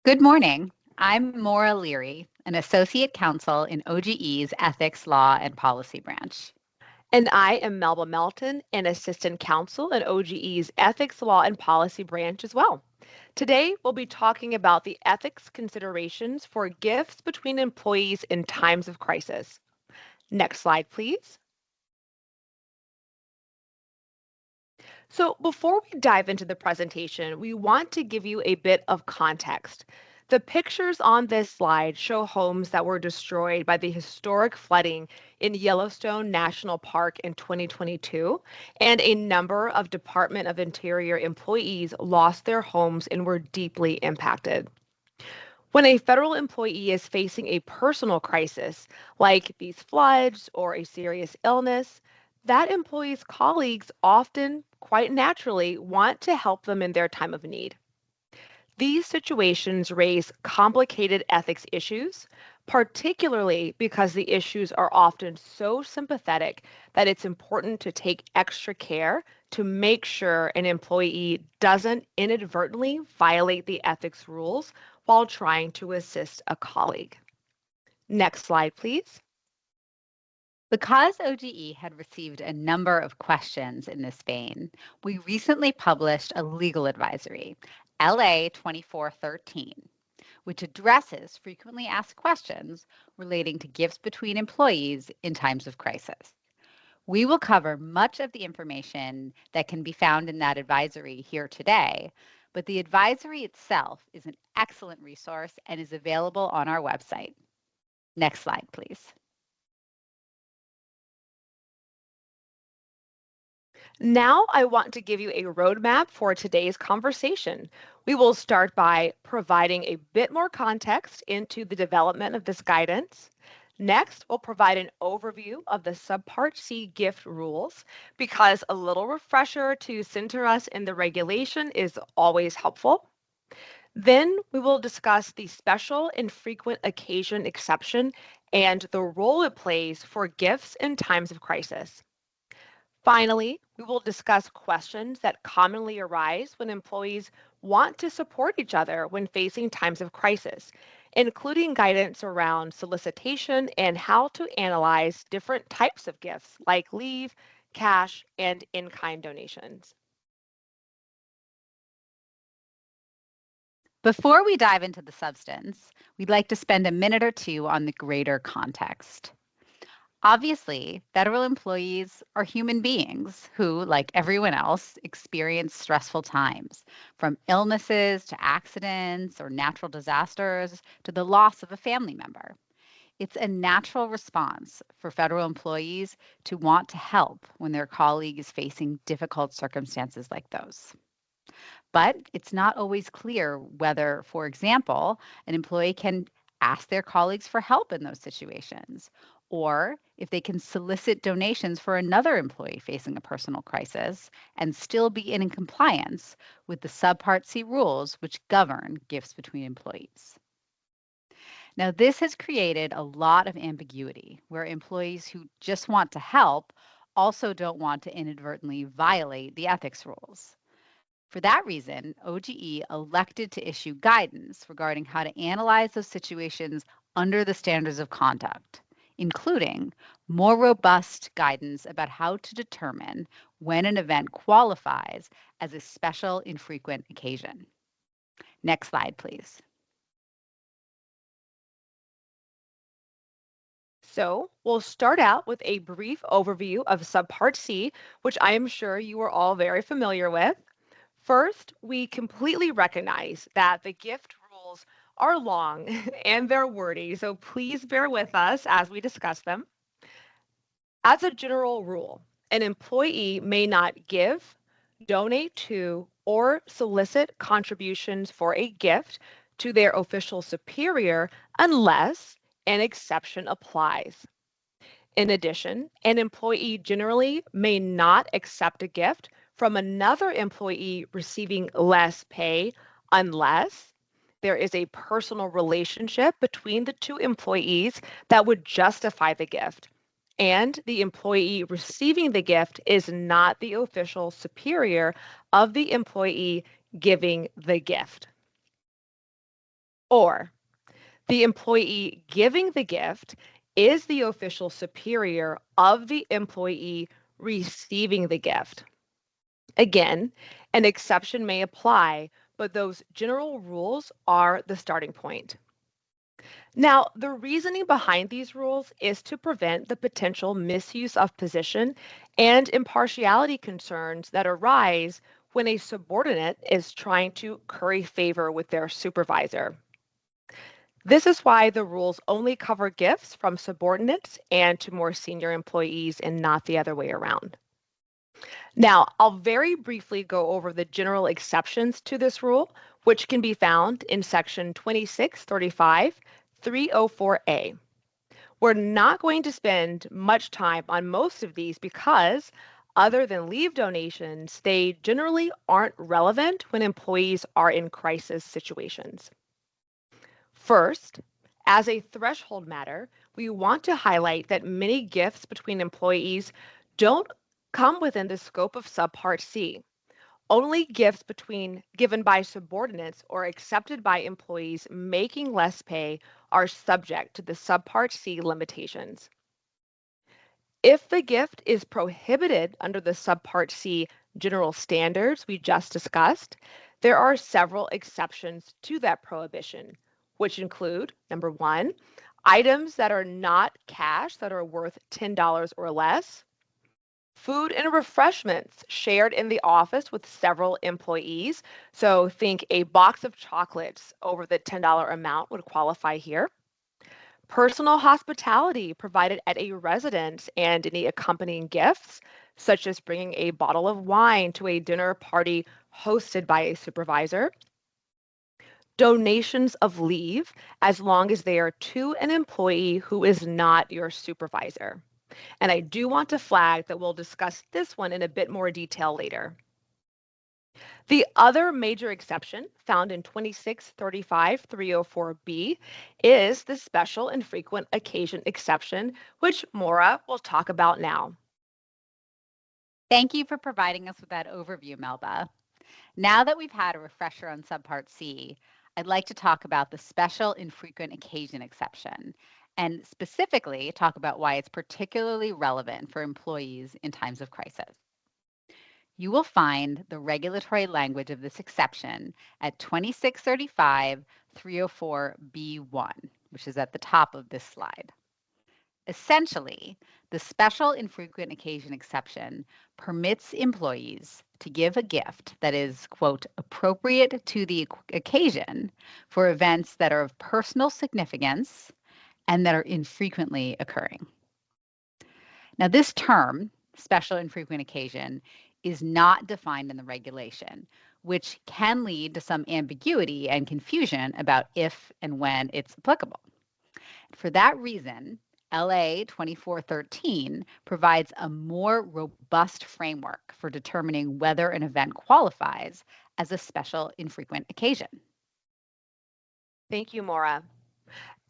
Good morning. I'm Maura Leary, an associate counsel in OGE's Ethics, Law, and Policy branch. And I am Melba Melton, an assistant counsel in OGE's Ethics, Law, and Policy branch as well. Today, we'll be talking about the ethics considerations for gifts between employees in times of crisis. Next slide, please. So before we dive into the presentation, we want to give you a bit of context. The pictures on this slide show homes that were destroyed by the historic flooding in Yellowstone National Park in 2022, and a number of Department of Interior employees lost their homes and were deeply impacted. When a federal employee is facing a personal crisis, like these floods or a serious illness, that employee's colleagues often, quite naturally, want to help them in their time of need. These situations raise complicated ethics issues, particularly because the issues are often so sympathetic that it's important to take extra care to make sure an employee doesn't inadvertently violate the ethics rules while trying to assist a colleague. Next slide, please. Because OGE had received a number of questions in this vein, we recently published a legal advisory, LA 2413, which addresses frequently asked questions relating to gifts between employees in times of crisis. We will cover much of the information that can be found in that advisory here today, but the advisory itself is an excellent resource and is available on our website. Next slide, please. Now I want to give you a roadmap for today's conversation. We will start by providing a bit more context into the development of this guidance. Next, we'll provide an overview of the Subpart C gift rules because a little refresher to center us in the regulation is always helpful. Then we will discuss the special and frequent occasion exception and the role it plays for gifts in times of crisis. Finally, we will discuss questions that commonly arise when employees want to support each other when facing times of crisis, including guidance around solicitation and how to analyze different types of gifts like leave, cash, and in-kind donations. Before we dive into the substance, we'd like to spend a minute or two on the greater context. Obviously, federal employees are human beings who, like everyone else, experience stressful times, from illnesses to accidents or natural disasters to the loss of a family member. It's a natural response for federal employees to want to help when their colleague is facing difficult circumstances like those. But it's not always clear whether, for example, an employee can ask their colleagues for help in those situations, or if they can solicit donations for another employee facing a personal crisis and still be in compliance with the Subpart C rules which govern gifts between employees. Now, this has created a lot of ambiguity where employees who just want to help also don't want to inadvertently violate the ethics rules. For that reason, OGE elected to issue guidance regarding how to analyze those situations under the standards of conduct, including more robust guidance about how to determine when an event qualifies as a special infrequent occasion. Next slide, please. So we'll start out with a brief overview of Subpart C, which I am sure you are all very familiar with. First, we completely recognize that the gift rules are long and they're wordy, so please bear with us as we discuss them. As a general rule, an employee may not give, donate to, or solicit contributions for a gift to their official superior unless an exception applies. In addition, an employee generally may not accept a gift from another employee receiving less pay unless there is a personal relationship between the two employees that would justify the gift, and the employee receiving the gift is not the official superior of the employee giving the gift. Or the employee giving the gift is the official superior of the employee receiving the gift. Again, an exception may apply, but those general rules are the starting point. Now, the reasoning behind these rules is to prevent the potential misuse of position and impartiality concerns that arise when a subordinate is trying to curry favor with their supervisor. This is why the rules only cover gifts from subordinates and to more senior employees and not the other way around. Now, I'll very briefly go over the general exceptions to this rule, which can be found in section 2635, 304A. We're not going to spend much time on most of these because, other than leave donations, they generally aren't relevant when employees are in crisis situations. First, as a threshold matter, we want to highlight that many gifts between employees don't come within the scope of Subpart C. Only gifts given by subordinates or accepted by employees making less pay are subject to the Subpart C limitations. If the gift is prohibited under the Subpart C general standards we just discussed, there are several exceptions to that prohibition, which include, number one, items that are not cash that are worth $10 or less, food and refreshments shared in the office with several employees. So think a box of chocolates over the $10 amount would qualify here. Personal hospitality provided at a residence and any accompanying gifts, such as bringing a bottle of wine to a dinner party hosted by a supervisor. Donations of leave, as long as they are to an employee who is not your supervisor. And I do want to flag that we'll discuss this one in a bit more detail later. The other major exception found in 2635 304B is the special and frequent occasion exception, which Maura will talk about now. Thank you for providing us with that overview, Melba. Now that we've had a refresher on Subpart C, I'd like to talk about the special infrequent occasion exception, and specifically talk about why it's particularly relevant for employees in times of crisis. You will find the regulatory language of this exception at 2635 304B1, which is at the top of this slide. Essentially, the special infrequent occasion exception permits employees to give a gift that is, quote, appropriate to the occasion for events that are of personal significance and that are infrequently occurring. Now, this term, special infrequent occasion, is not defined in the regulation, which can lead to some ambiguity and confusion about if and when it's applicable. For that reason, LA 2413 provides a more robust framework for determining whether an event qualifies as a special infrequent occasion. Thank you, Maura.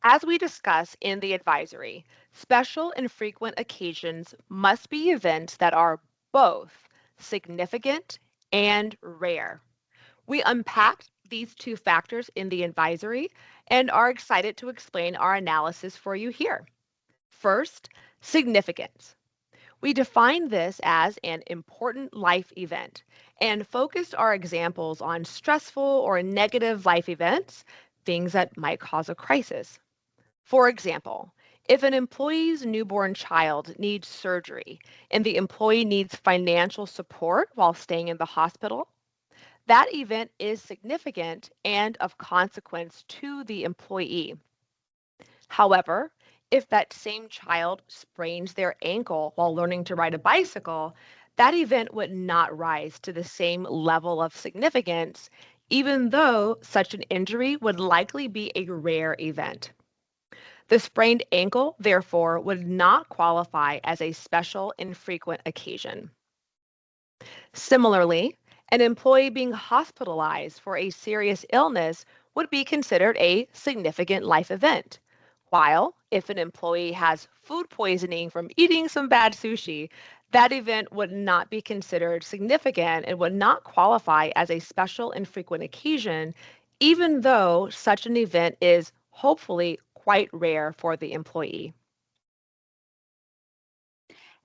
As we discuss in the advisory, special and frequent occasions must be events that are both significant and rare. We unpacked these two factors in the advisory and are excited to explain our analysis for you here. First, significance. We define this as an important life event and focused our examples on stressful or negative life events, things that might cause a crisis. For example, if an employee's newborn child needs surgery and the employee needs financial support while staying in the hospital, that event is significant and of consequence to the employee. However, if that same child sprains their ankle while learning to ride a bicycle, that event would not rise to the same level of significance, even though such an injury would likely be a rare event. The sprained ankle, therefore, would not qualify as a special infrequent occasion. Similarly, an employee being hospitalized for a serious illness would be considered a significant life event. While if an employee has food poisoning from eating some bad sushi, that event would not be considered significant and would not qualify as a special infrequent occasion, even though such an event is hopefully quite rare for the employee.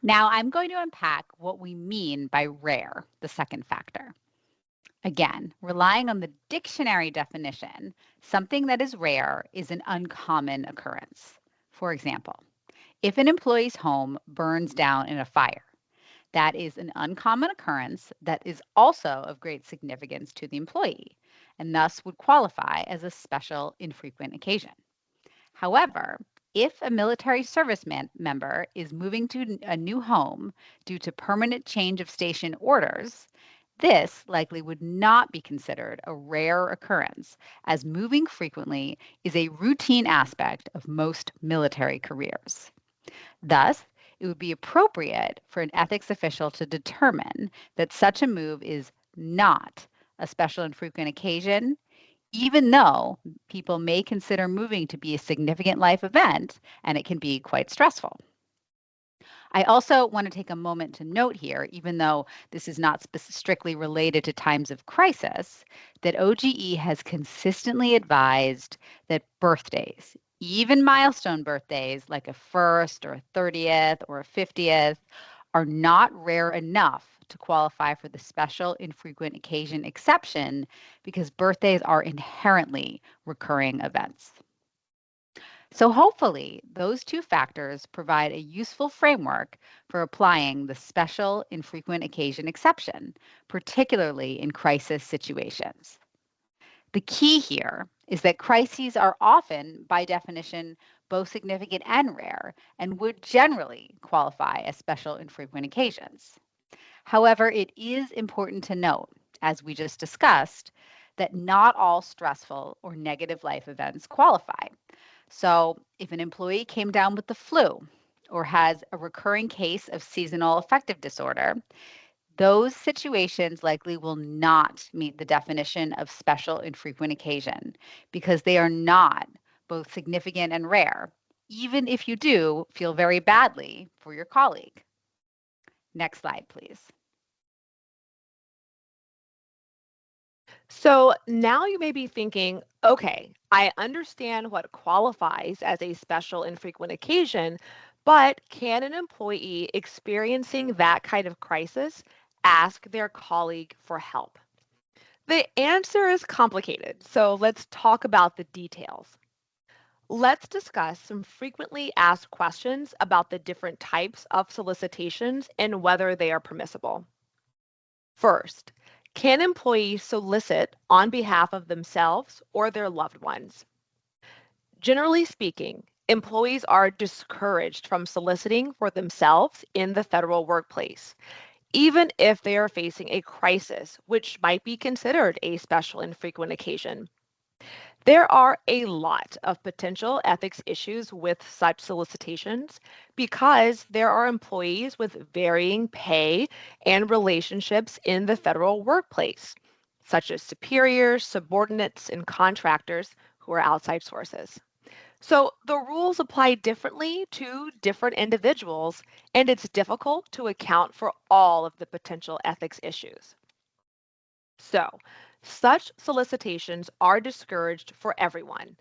Now, I'm going to unpack what we mean by rare, the second factor. Again, relying on the dictionary definition, something that is rare is an uncommon occurrence. For example, if an employee's home burns down in a fire, that is an uncommon occurrence that is also of great significance to the employee and thus would qualify as a special infrequent occasion. However, if a military service member is moving to a new home due to permanent change of station orders, this likely would not be considered a rare occurrence, as moving frequently is a routine aspect of most military careers. Thus, it would be appropriate for an ethics official to determine that such a move is not a special and frequent occasion, even though people may consider moving to be a significant life event and it can be quite stressful. I also want to take a moment to note here, even though this is not strictly related to times of crisis, that OGE has consistently advised that birthdays, even milestone birthdays like a first or a 30th or a 50th, are not rare enough to qualify for the special infrequent occasion exception because birthdays are inherently recurring events. So hopefully those two factors provide a useful framework for applying the special infrequent occasion exception, particularly in crisis situations. The key here is that crises are often, by definition, both significant and rare, and would generally qualify as special infrequent occasions. However, it is important to note, as we just discussed, that not all stressful or negative life events qualify. So, if an employee came down with the flu or has a recurring case of seasonal affective disorder, those situations likely will not meet the definition of special and frequent occasion because they are not both significant and rare, even if you do feel very badly for your colleague. Next slide, please. So now you may be thinking, okay, I understand what qualifies as a special and frequent occasion, but can an employee experiencing that kind of crisis ask their colleague for help? The answer is complicated, so let's talk about the details. Let's discuss some frequently asked questions about the different types of solicitations and whether they are permissible. First, can employees solicit on behalf of themselves or their loved ones? Generally speaking, employees are discouraged from soliciting for themselves in the federal workplace, even if they are facing a crisis, which might be considered a special and frequent occasion. There are a lot of potential ethics issues with such solicitations because there are employees with varying pay and relationships in the federal workplace, such as superiors, subordinates, and contractors who are outside sources. So the rules apply differently to different individuals, and it's difficult to account for all of the potential ethics issues. So, such solicitations are discouraged for everyone.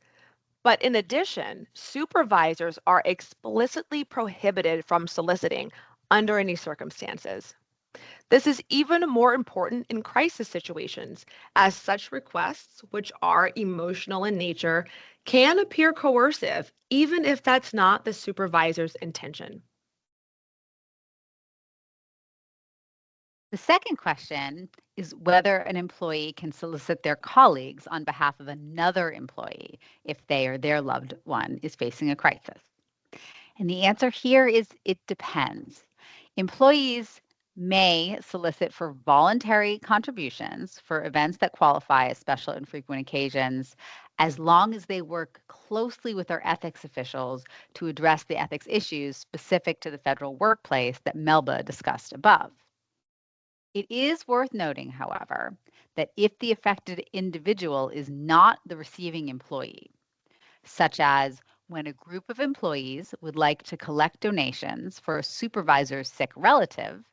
But in addition, supervisors are explicitly prohibited from soliciting under any circumstances. This is even more important in crisis situations, as such requests, which are emotional in nature, can appear coercive, even if that's not the supervisor's intention. The second question is whether an employee can solicit their colleagues on behalf of another employee if they or their loved one is facing a crisis. And the answer here is it depends. Employees may solicit for voluntary contributions for events that qualify as special and frequent occasions as long as they work closely with their ethics officials to address the ethics issues specific to the federal workplace that Melba discussed above. It is worth noting, however, that if the affected individual is not the receiving employee, such as when a group of employees would like to collect donations for a supervisor's sick relative,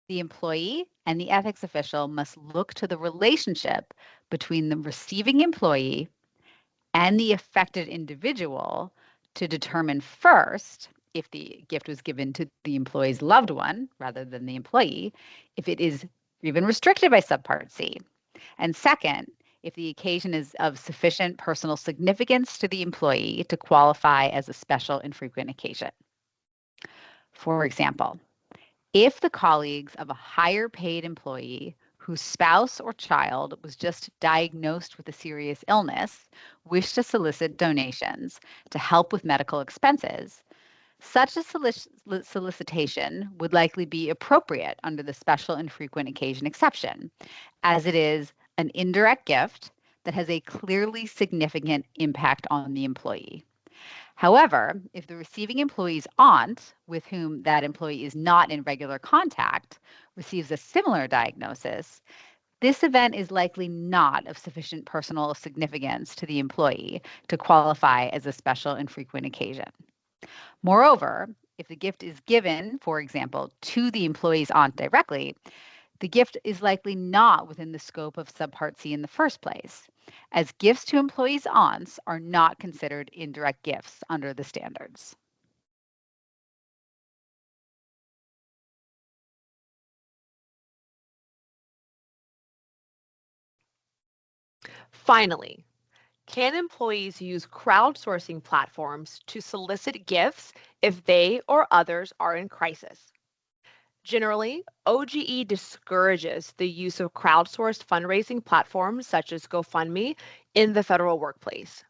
The employee and the ethics official must look to the relationship between the receiving employee and the affected individual to determine first if the gift was given to the employee's loved one rather than the employee, if it is even restricted by Subpart C. And second, if the occasion is of sufficient personal significance to the employee to qualify as a special infrequent occasion. For example, if the colleagues of a higher paid employee whose spouse or child was just diagnosed with a serious illness wish to solicit donations to help with medical expenses, such a solicitation would likely be appropriate under the special infrequent occasion exception, as it is an indirect gift that has a clearly significant impact on the employee. However, if the receiving employee's aunt, with whom that employee is not in regular contact, receives a similar diagnosis, this event is likely not of sufficient personal significance to the employee to qualify as a special infrequent occasion. Moreover, if the gift is given, for example, to the employee's aunt directly, the gift is likely not within the scope of Subpart C in the first place, as gifts to employees' aunts are not considered indirect gifts under the standards. Finally, can employees use crowdsourcing platforms to solicit gifts if they or others are in crisis? Generally, OGE discourages the use of crowdsourced fundraising platforms such as GoFundMe in the federal workplace.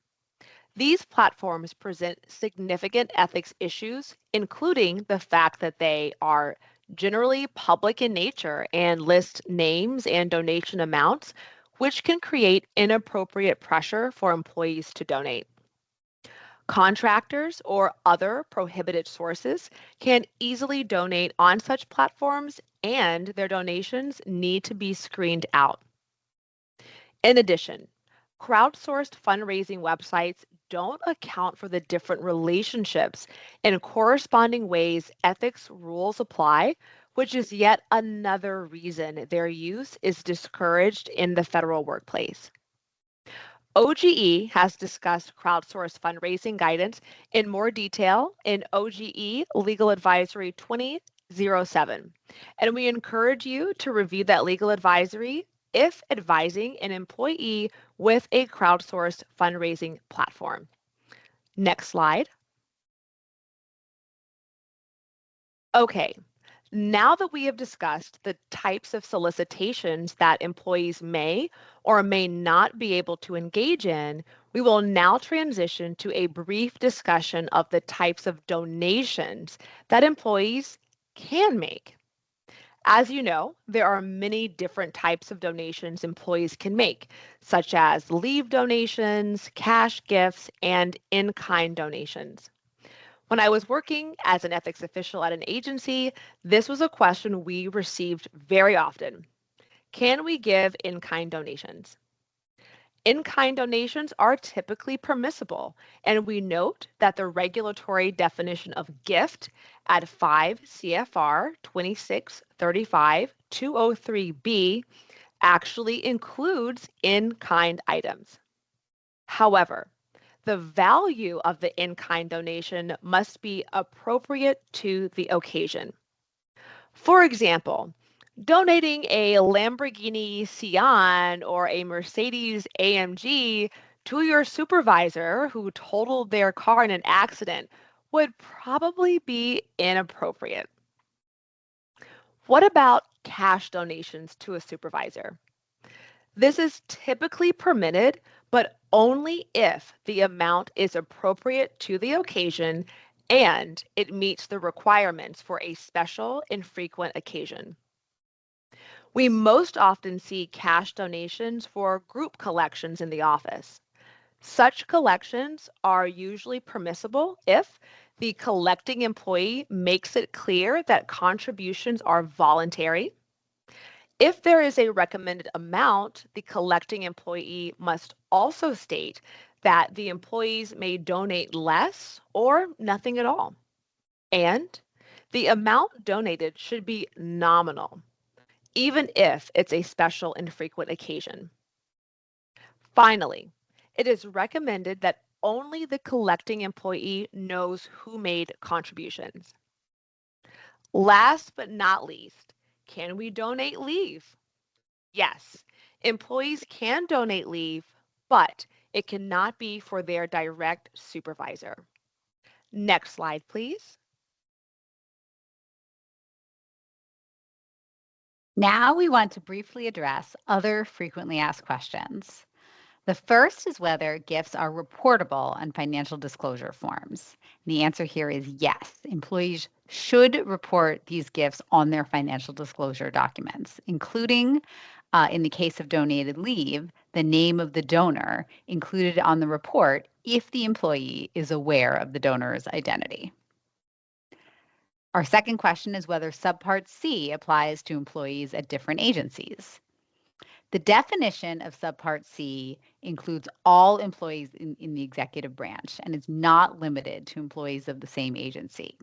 These platforms present significant ethics issues, including the fact that they are generally public in nature and list names and donation amounts, which can create inappropriate pressure for employees to donate. Contractors or other prohibited sources can easily donate on such platforms, and their donations need to be screened out. In addition, crowdsourced fundraising websites don't account for the different relationships and corresponding ways ethics rules apply, which is yet another reason their use is discouraged in the federal workplace. OGE has discussed crowdsourced fundraising guidance in more detail in OGE Legal Advisory 2007, and we encourage you to review that legal advisory if advising an employee with a crowdsourced fundraising platform. Next slide. Okay, now that we have discussed the types of solicitations that employees may or may not be able to engage in, we will now transition to a brief discussion of the types of donations that employees can make. As you know, there are many different types of donations employees can make, such as leave donations, cash gifts, and in-kind donations. When I was working as an ethics official at an agency, this was a question we received very often. Can we give in-kind donations? In-kind donations are typically permissible, and we note that the regulatory definition of gift at 5 CFR 2635-203B actually includes in-kind items. However, the value of the in-kind donation must be appropriate to the occasion. For example, donating a Lamborghini Sian or a Mercedes AMG to your supervisor who totaled their car in an accident would probably be inappropriate. What about cash donations to a supervisor? This is typically permitted, but only if the amount is appropriate to the occasion and it meets the requirements for a special infrequent occasion. We most often see cash donations for group collections in the office. Such collections are usually permissible if the collecting employee makes it clear that contributions are voluntary. If there is a recommended amount, the collecting employee must also state that the employees may donate less or nothing at all. And the amount donated should be nominal. even if it's a special and frequent occasion. Finally, it is recommended that only the collecting employee knows who made contributions. Last but not least, can we donate leave? Yes, employees can donate leave, but it cannot be for their direct supervisor. Next slide, please. Now we want to briefly address other frequently asked questions. The first is whether gifts are reportable on financial disclosure forms. The answer here is yes. Employees should report these gifts on their financial disclosure documents, including, in the case of donated leave, the name of the donor included on the report if the employee is aware of the donor's identity. Our second question is whether Subpart C applies to employees at different agencies. The definition of Subpart C includes all employees in the executive branch and is not limited to employees of the same agency.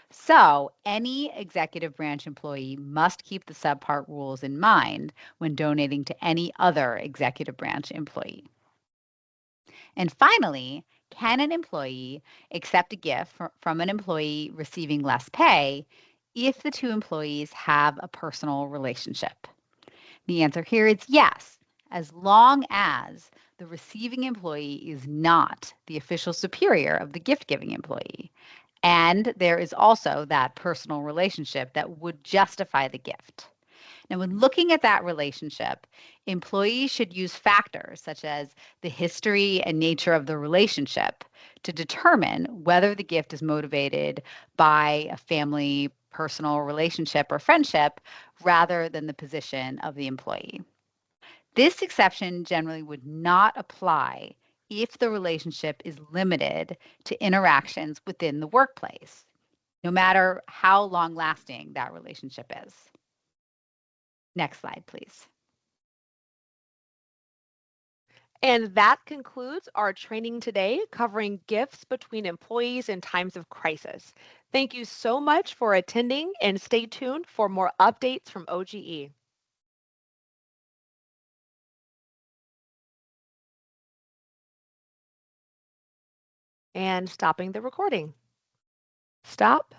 So, any executive branch employee must keep the Subpart rules in mind when donating to any other executive branch employee. And finally, can an employee accept a gift from an employee receiving less pay if the two employees have a personal relationship? The answer here is yes, as long as the receiving employee is not the official superior of the gift giving employee. And there is also that personal relationship that would justify the gift. Now, when looking at that relationship, employees should use factors such as the history and nature of the relationship to determine whether the gift is motivated by a family, personal relationship, or friendship rather than the position of the employee. This exception generally would not apply if the relationship is limited to interactions within the workplace, no matter how long lasting that relationship is. Next slide, please. And that concludes our training today covering gifts between employees in times of crisis. Thank you so much for attending and stay tuned for more updates from OGE. And stopping the recording. Stop.